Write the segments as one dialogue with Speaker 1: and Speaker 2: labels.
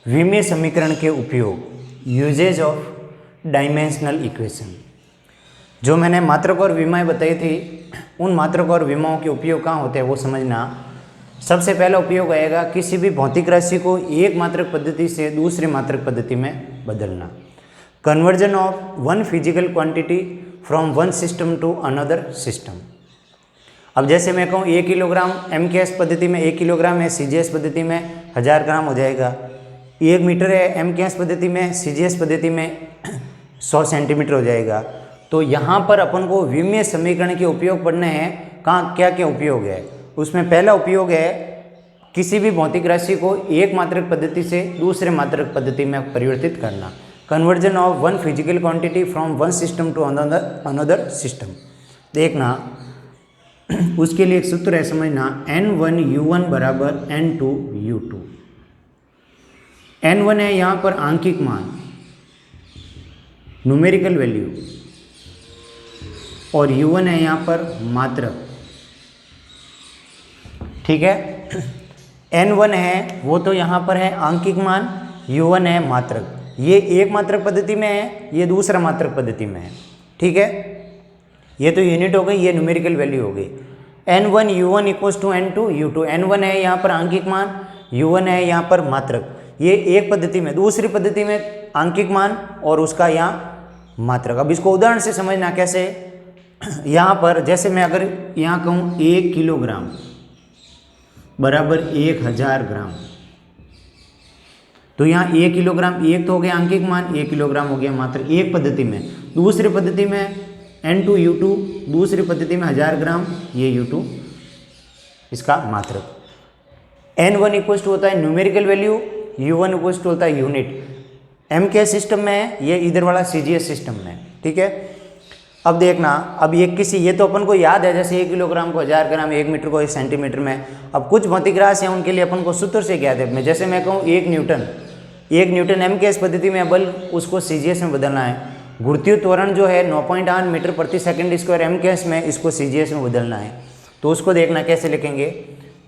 Speaker 1: विमीय समीकरण के उपयोग, यूजेज ऑफ डायमेंशनल इक्वेशन। जो मैंने मात्रक और विमाएँ बताई थी, उन मात्रक और विमाओं के उपयोग कहाँ होते हैं वो समझना। सबसे पहला उपयोग आएगा किसी भी भौतिक राशि को एक मात्रक पद्धति से दूसरी मात्रक पद्धति में बदलना। Conversion of one physical quantity from one system to another system. अब जैसे मैं कहूँ 1 किलोग्राम MKS पद्धति में 1 किलोग्राम है, CGS पद्धति में 1000 ग्राम हो जाएगा। 1 मीटर है MKS पद्धति में, CGS पद्धति में 100 सेंटीमीटर हो जाएगा। तो यहाँ पर अपन को विमीय समीकरण के उपयोग पढ़ने हैं। कहाँ क्या क्या उपयोग है उसमें। पहला उपयोग है किसी भी भौतिक राशि को एक मात्रक पद्धति से दूसरे मात्रक पद्धति में परिवर्तित करना। Conversion of one physical quantity from one system to another system. देखना उसके लिए एक सूत्र है, समझना। N1U1 बराबर N2U2। N1 है यहाँ पर आंकिक मान, न्यूमेरिकल वैल्यू, और U1 है यहाँ पर मात्रक। ठीक है, N1 है वो तो यहाँ पर है आंकिक मान, U1 है मात्रक। ये एक मात्रक पद्धति में है, ये दूसरा मात्रक पद्धति में है। ठीक है, ये तो यूनिट हो गई, ये न्यूमेरिकल वैल्यू हो गई। N1U1 equals to N2U2। N1 है यहाँ पर आंकिक मान, U1 है यहाँ पर मात्रक। ये एक पद्धति में, दूसरी पद्धति में आंकिक मान और उसका यहाँ मात्रक। अब इसको उदाहरण से समझना कैसे। यहाँ पर जैसे मैं अगर यहाँ कहूँ 1 किलोग्राम बराबर 1000 ग्राम, तो यहाँ 1 किलोग्राम एक तो हो गया आंकिक मान, 1 किलोग्राम हो गया मात्रक एक पद्धति में। दूसरी पद्धति में N2U2, दूसरी पद्धति में 1000 ग्राम, ये U2 इसका मात्रक। N1 इक्वल्स टू होता है numerical value, U1 equals to होता है यूनिट। MKS सिस्टम में है, ये इधर वाला CGS सिस्टम में है। ठीक है, अब देखना, अब ये तो अपन को याद है, जैसे 1 किलोग्राम को 1000 ग्राम, 1 मीटर को 1 सेंटीमीटर में। अब कुछ भौतिक राशि हैं उनके लिए अपन को सूत्र से याद है। जैसे मैं कहूँ 1 न्यूटन MKS पद्धति में बल, उसको CGS में बदलना है। गुरुत्वीय त्वरण जो है 9.8 मीटर प्रति सेकंड स्क्वायर MKS में, इसको CGS में बदलना है। तो उसको देखना कैसे लिखेंगे।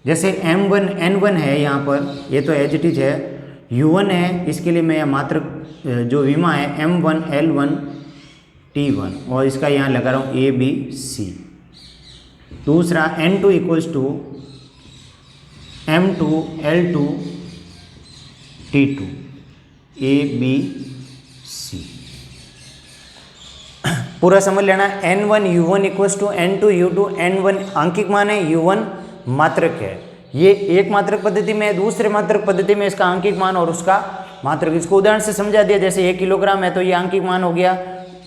Speaker 1: जैसे N1 है यहाँ पर, ये तो एज इट इज है। U1 है, इसके लिए मैं मात्रक जो विमा है M1L1 T1, और इसका यहाँ लगा रहा हूँ ABC। दूसरा N2 equals to M2L2 T2 ABC। पूरा समझ लेना। N1U1 equals to N2U2। N1 आंकिक मान है, U1 मात्रक है। ये एक मात्रक पद्धति में है, दूसरे मात्रक पद्धति में इसका आंकिक मान और उसका मात्रक। इसको उदाहरण से समझा दिया। जैसे 1 किलोग्राम है तो ये आंकिक मान हो गया,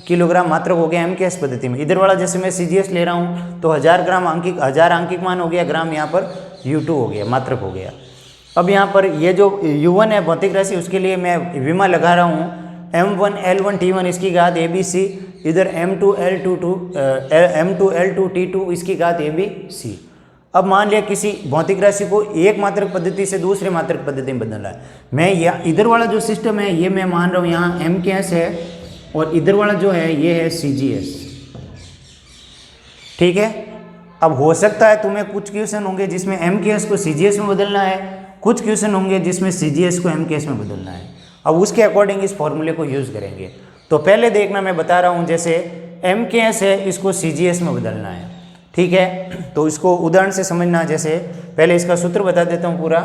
Speaker 1: किलोग्राम मात्रक हो गया MKS पद्धति में। इधर वाला जैसे मैं CGS ले रहा हूँ तो 1000 ग्राम आंकिक, 1000 आंकिक मान हो गया, ग्राम यहाँ पर U2 हो गया, मात्रक हो गया। अब यहाँ पर ये जो U1 है भौतिक राशि, उसके लिए मैं विमा लगा रहा हूँ M1L1 T1 इसकी घात ABC, इधर M2L2 T2 इसकी घात ABC। अब मान लिया किसी भौतिक राशि को एक मात्रक पद्धति से दूसरे मात्रक पद्धति में बदलना है। मैं इधर वाला जो सिस्टम है ये मैं मान रहा हूँ यहाँ MKS है, और इधर वाला जो है ये है CGS। ठीक है, अब हो सकता है तुम्हें कुछ क्वेश्चन होंगे जिसमें MKS को CGS में बदलना है, कुछ क्वेश्चन होंगे जिसमें CGS को MKS में बदलना है। अब उसके अकॉर्डिंग इस फॉर्मूले को यूज़ करेंगे। तो पहले देखना, मैं बता रहा हूँ, जैसे MKS है इसको CGS में बदलना है। ठीक है, तो इसको उदाहरण से समझना। जैसे पहले इसका सूत्र बता देता हूँ पूरा।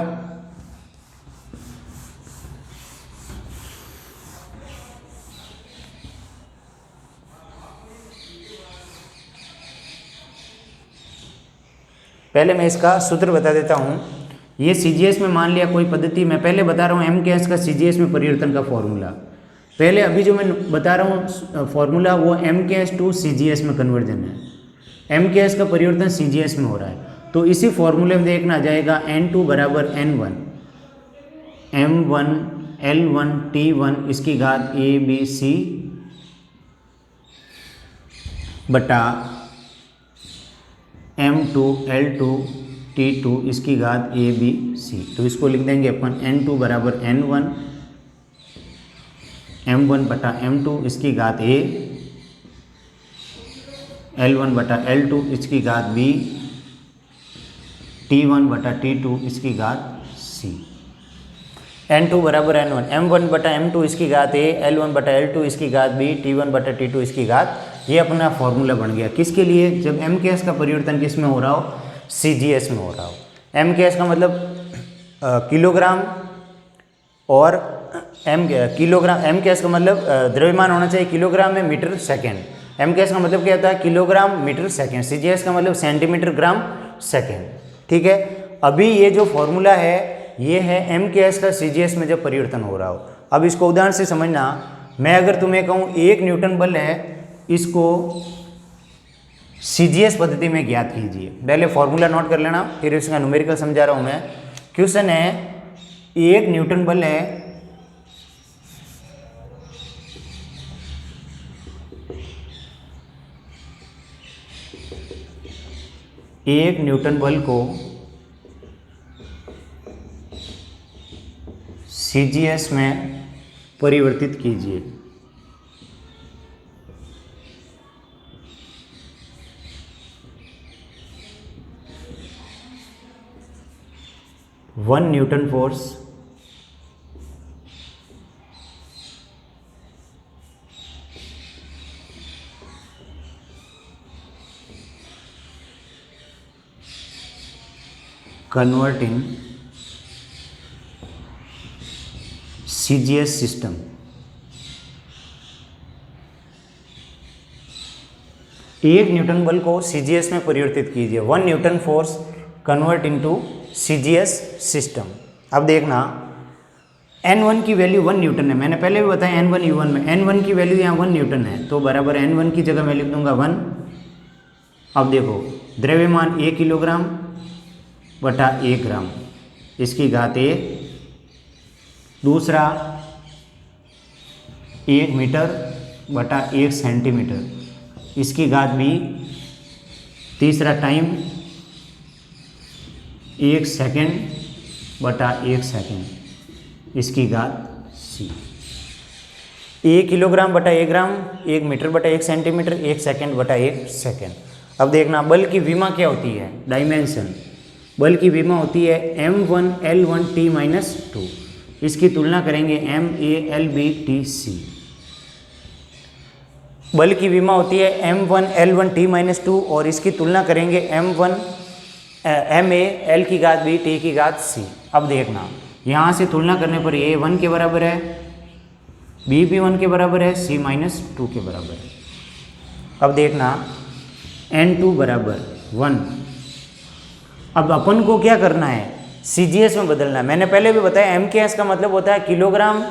Speaker 1: पहले मैं इसका सूत्र बता देता हूँ। ये CGS में मान लिया कोई पद्धति, मैं पहले बता रहा हूँ MKS का CGS में परिवर्तन का फॉर्मूला। पहले अभी जो मैं बता रहा हूँ फॉर्मूला, वो MKS टू CGS में कन्वर्जन है। MKS का परिवर्तन CGS में हो रहा है। तो इसी फॉर्मूले में देखना जाएगा N2 बराबर N1 M1L1 T1 इसकी घात ABC बटा M2L2 T2 इसकी घात ABC। तो इसको लिख देंगे अपन N2 बराबर N1 M1 बटा M2 इसकी घात A, L1 बटा L2 इसकी घात B, T1 बटा T2 इसकी घात C। N2 बराबर N1, M1 बटा M2 इसकी घात A, L1 बटा L2 इसकी घात B, T1 बटा T2 इसकी घात, ये अपना फॉर्मूला बन गया। किसके लिए? जब एम के एस का परिवर्तन किस में हो रहा हो? CGS में हो रहा हो। एम के एस का मतलब किलोग्राम और एम के एस का मतलब द्रव्यमान होना चाहिए किलोग्राम में मीटर सेकेंड। एम के एस का मतलब क्या होता है? Kilogram metre second. CGS का मतलब सेंटीमीटर ग्राम सेकेंड। ठीक है, अभी ये जो फॉर्मूला है ये है एम के एस का CGS में जब परिवर्तन हो रहा हो। अब इसको उदाहरण से समझना। मैं अगर तुम्हें कहूँ 1 न्यूटन बल है, इसको CGS पद्धति में ज्ञात कीजिए। पहले फॉर्मूला नोट कर लेना, फिर इसका न्यूमेरिकल समझा रहा हूँ मैं। क्वेश्चन है 1 न्यूटन बल है, एक न्यूटन बल को CGS में परिवर्तित कीजिए। One Newton force converting CGS system. एक न्यूटन बल को CGS में परिवर्तित कीजिए। 1 Newton force convert into CGS system. अब देखना, N1 की वैल्यू 1 न्यूटन है, मैंने पहले भी बताया N1 U1 में। N1 की वैल्यू यहाँ 1 न्यूटन है, तो बराबर N1 की जगह मैं लिख दूंगा 1। अब देखो, द्रव्यमान 1 किलोग्राम बटा 1 ग्राम इसकी घात 1, दूसरा 1 मीटर बटा 1 सेंटीमीटर इसकी घात B, तीसरा टाइम 1 सेकेंड बटा 1 सेकेंड इसकी घात C। 1 किलोग्राम बटा 1 ग्राम, 1 मीटर बटा 1 सेंटीमीटर, 1 सेकेंड बटा 1 सेकेंड। अब देखना, बल की विमा क्या होती है? डायमेंशन। बल की विमा होती है M1 L1 T - 2। इसकी तुलना करेंगे MA LB TC। बल की विमा होती है M1 L1 T - 2 और इसकी तुलना करेंगे MA L की घात B T की घात C। अब देखना, यहाँ से तुलना करने पर A 1 के बराबर है, B भी 1 के बराबर है, C - 2 के बराबर है। अब देखना, N2 बराबर 1। अब अपन को क्या करना है? CGS में बदलना है। मैंने पहले भी बताया MKS का मतलब होता है किलोग्राम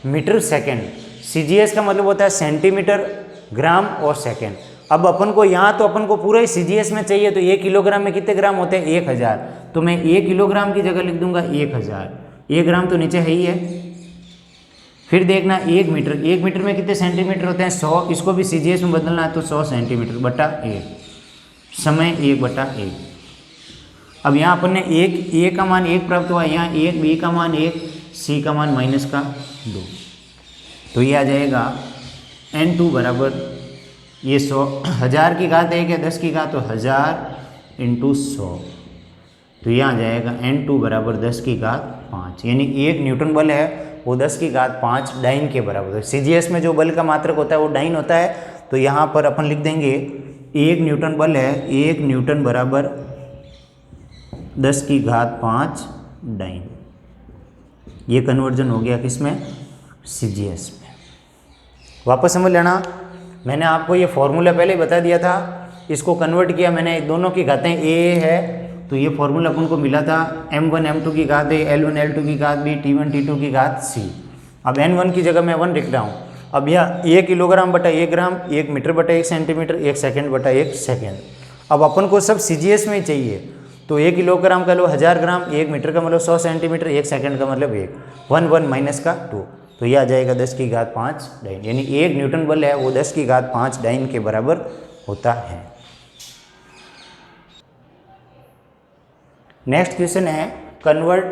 Speaker 1: मीटर सेकेंड, CGS का मतलब होता है सेंटीमीटर ग्राम और सेकेंड। अब अपन को यहाँ तो अपन को पूरा ही CGS में चाहिए, तो 1 किलोग्राम में कितने ग्राम होते हैं? 1000। तो मैं 1 किलोग्राम की जगह लिख दूंगा 1000। 1 ग्राम तो नीचे है ही है। फिर देखना 1 मीटर, 1 मीटर में कितने सेंटीमीटर होते हैं? 100। इसको भी CGS में बदलना है तो 100 सेंटीमीटर बटा 1, समय 1 बटा 1। अब यहाँ अपन ने A का मान 1 प्राप्त हुआ, यहाँ 1, B का मान 1, C का मान -2। तो ये आ जाएगा N2 बराबर, ये 100, 1000 की घात 1 है, 10 की घात तो 1000 × 100। तो ये आ जाएगा N2 बराबर 10 की घात 5। यानी 1 न्यूटन बल है वो 10 की घात 5 डाइन के बराबर है। CGS में जो बल का मात्रक होता है वो डाइन होता है, तो यहाँ पर अपन लिख देंगे 1 न्यूटन बल है, 1 न्यूटन बराबर 10 की घात 5 डाइन। ये कन्वर्जन हो गया किसमें? CGS में। वापस समझ लेना, मैंने आपको ये फॉर्मूला पहले ही बता दिया था, इसको कन्वर्ट किया मैंने, दोनों की घातें A है, तो ये फॉर्मूला अपन को मिला था M1 M2 की घात A, L1 L2 की घात B, T1 T2 की घात C। अब N1 की जगह मैं 1 लिख रहा हूँ। अब यह 1 किलोग्राम बटा 1 ग्राम, 1 मीटर बटा 1 सेंटीमीटर, 1 सेकेंड बटा 1 सेकेंड। अब अपन को सब CGS में ही चाहिए, तो 1 किलोग्राम का लो 1000 ग्राम, 1 मीटर का मतलब 100 सेंटीमीटर, 1 सेकेंड का मतलब 1, 1 1 माइनस का 2, तो यह आ जाएगा 10 की घात 5 डाइन। यानी 1 न्यूटन बल है वो 10 की घात 5 डाइन के बराबर होता है। नेक्स्ट क्वेश्चन है, convert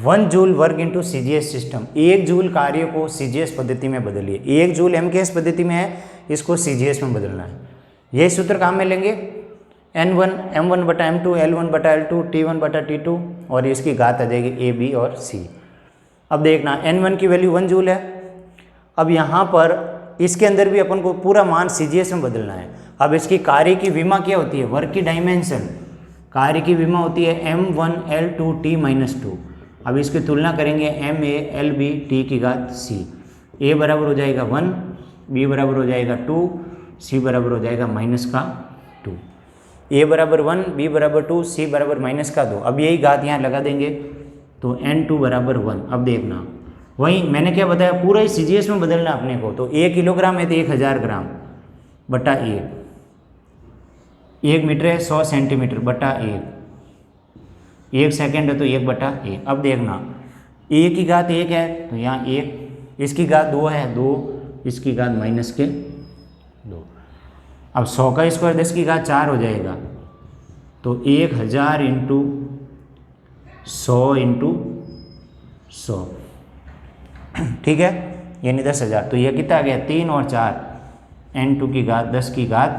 Speaker 1: 1 joule work into CGS system. 1 joule कार्य को CGS पद्धति में बदलिए। 1 जूल MKS पद्धति में है, इसको CGS में बदलना है। यही सूत्र काम में लेंगे, N1 M1 बटा M2, L1 बटा L2, T1 बटा T2 और इसकी घात आ जाएगी A, B और C। अब देखना N1 की वैल्यू 1 जूल है। अब यहाँ पर इसके अंदर भी अपन को पूरा मान CGS में बदलना है। अब इसकी कार्य की विमा क्या होती है, वर्क की डायमेंशन, कार्य की विमा होती है M1L2T-2। अब इसकी तुलना करेंगे MALBT⁻C। A बराबर हो जाएगा 1, B बराबर हो जाएगा 2, C बराबर हो जाएगा -2। A बराबर 1, B बराबर 2, C बराबर -2। अब यही घात यहाँ लगा देंगे तो N2 बराबर 1। अब देखना वही मैंने क्या बताया, पूरा ही CGS में बदलना अपने को। तो 1 किलोग्राम है तो 1000 ग्राम बटा 1 मीटर है 100 सेंटीमीटर बटा 1 सेकेंड है तो 1/1। अब देखना A की घात 1 है तो यहाँ 1, इसकी घात 2 है 2, इसकी घात -2। अब 100 का स्क्वायर 10 की घात 4 हो जाएगा तो 1000 इंटू 100 इंटू 100, ठीक है, यानी 10,000। तो यह कितना आ गया, 3 और 4 N2 की घात 10 की घात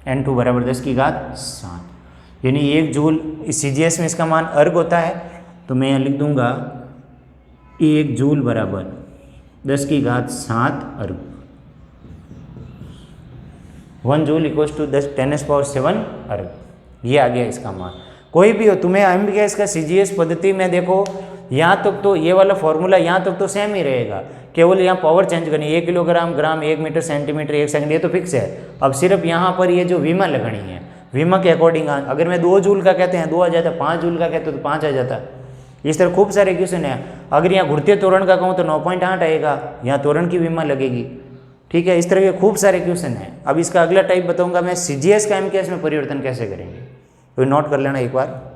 Speaker 1: N2 बराबर 10 की घात 7, यानी 1 जूल। CGS में इसका मान अर्ग होता है तो मैं यहाँ लिख दूंगा 1 जूल बराबर 10 की घात 7 अर्ग। 1 जूल इक्वल्स टू 10⁻7 अर्ग। ये आ गया इसका मान। कोई भी हो, तुम्हें हम भी क्या इसका CGS पद्धति में देखो, यहाँ तक तो ये वाला फॉर्मूला यहाँ तक तो सेम ही रहेगा, केवल यहाँ पावर चेंज करनी है। 1 किलोग्राम, ग्राम, 1 मीटर, सेंटीमीटर, 1 सेकंड, ये तो फिक्स है। अब सिर्फ यहाँ पर ये जो विमा लगनी है, विमा के अकॉर्डिंग अगर मैं 2 जूल का कहते हैं 2 आ जाता, 5 जूल का कहते तो 5 आ जाता। इस तरह खूब सारे क्वेश्चन है। अगर यहाँ घुड़ते तोरण का कहूँ तो 9.8 आएगा, यहाँ तोरण की विमा लगेगी, ठीक है। इस तरह के खूब सारे क्वेश्चन हैं। अब इसका अगला टाइप बताऊँगा मैं, CGS का MKS में परिवर्तन कैसे करेंगे, तो नोट कर लेना एक बार।